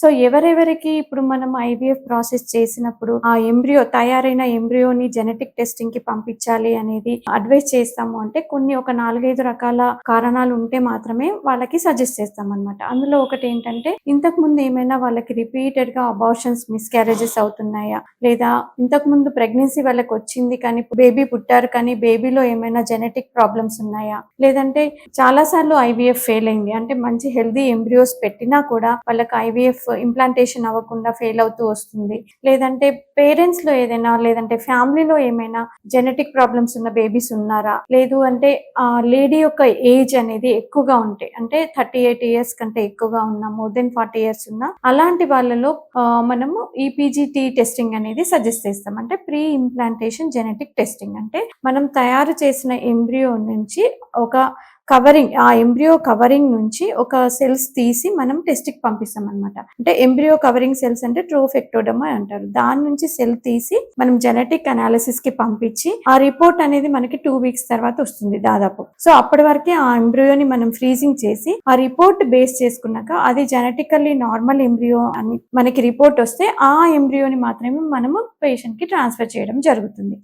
So ఎవరెవరికి ఇప్పుడు మనం ఐవీఎఫ్ ప్రాసెస్ చేసినప్పుడు ఆ తయారైన ఎంబ్రియోని జెనెటిక్ టెస్టింగ్ కి పంపించాలి అనేది అడ్వైస్ చేస్తాము అంటే కొన్ని ఒక 4-5 రకాల కారణాలు ఉంటే మాత్రమే వాళ్ళకి సజెస్ట్ చేస్తాం అనమాట. అందులో ఒకటి ఏంటంటే ఇంతకు ముందు ఏమైనా వాళ్ళకి రిపీటెడ్ గా అబార్షన్స్ మిస్‌క్యారేజెస్ అవుతున్నాయా? లేదా ఇంతకు ముందు ప్రెగ్నెన్సీ వాళ్ళకి వచ్చింది కానీ బేబీ పుట్టారు కానీ బేబీలో ఏమైనా జెనెటిక్ ప్రాబ్లమ్స్ ఉన్నాయా? లేదంటే చాలా సార్లు ఐవీఎఫ్ ఫెయిల్ అయింది. అంటే మంచి హెల్తీ ఎంబ్రియోస్ పెట్టినా కూడా వాళ్ళకి ఐవీఎఫ్ ఇంప్లాంటేషన్ అవ్వకుండా ఫెయిల్ అవుతూ వస్తుంది. లేదంటే పేరెంట్స్ లో ఏదైనా లేదంటే ఫ్యామిలీలో ఏమైనా జెనెటిక్ ప్రాబ్లమ్స్ ఉన్న బేబీస్ ఉన్నారా? లేదు అంటే ఆ లేడీ యొక్క ఏజ్ అనేది ఎక్కువగా ఉంటే అంటే 38 ఇయర్స్ కంటే ఎక్కువగా ఉన్నా మోర్ దెన్ 40 ఇయర్స్ ఉన్నా అలాంటి వాళ్ళలో మనము ఈపీజీటీ టెస్టింగ్ అనేది సజెస్ట్ చేస్తాం. అంటే ప్రీ ఇంప్లాంటేషన్ జెనెటిక్ టెస్టింగ్ అంటే మనం తయారు చేసిన ఎంబ్రియో నుంచి ఒక ఆ ఎంబ్రియో కవరింగ్ నుంచి ఒక సెల్స్ తీసి మనం టెస్ట్ కి పంపిస్తాం అనమాట. అంటే ఎంబ్రియో కవరింగ్ సెల్స్ అంటే ట్రోఫెక్టోడమా అంటారు. దాని నుంచి సెల్ తీసి మనం జెనెటిక్ అనాలిసిస్ కి పంపించి ఆ రిపోర్ట్ అనేది మనకి 2 వీక్స్ తర్వాత వస్తుంది దాదాపు. సో అప్పటి వరకే ఆ ఎంబ్రియోని మనం ఫ్రీజింగ్ చేసి ఆ రిపోర్ట్ బేస్ చేసుకున్నాక అది జెనెటికల్లీ నార్మల్ ఎంబ్రియో అని మనకి రిపోర్ట్ వస్తే ఆ ఎంబ్రియోని మాత్రమే మనము పేషెంట్ కి ట్రాన్స్ఫర్ చేయడం జరుగుతుంది.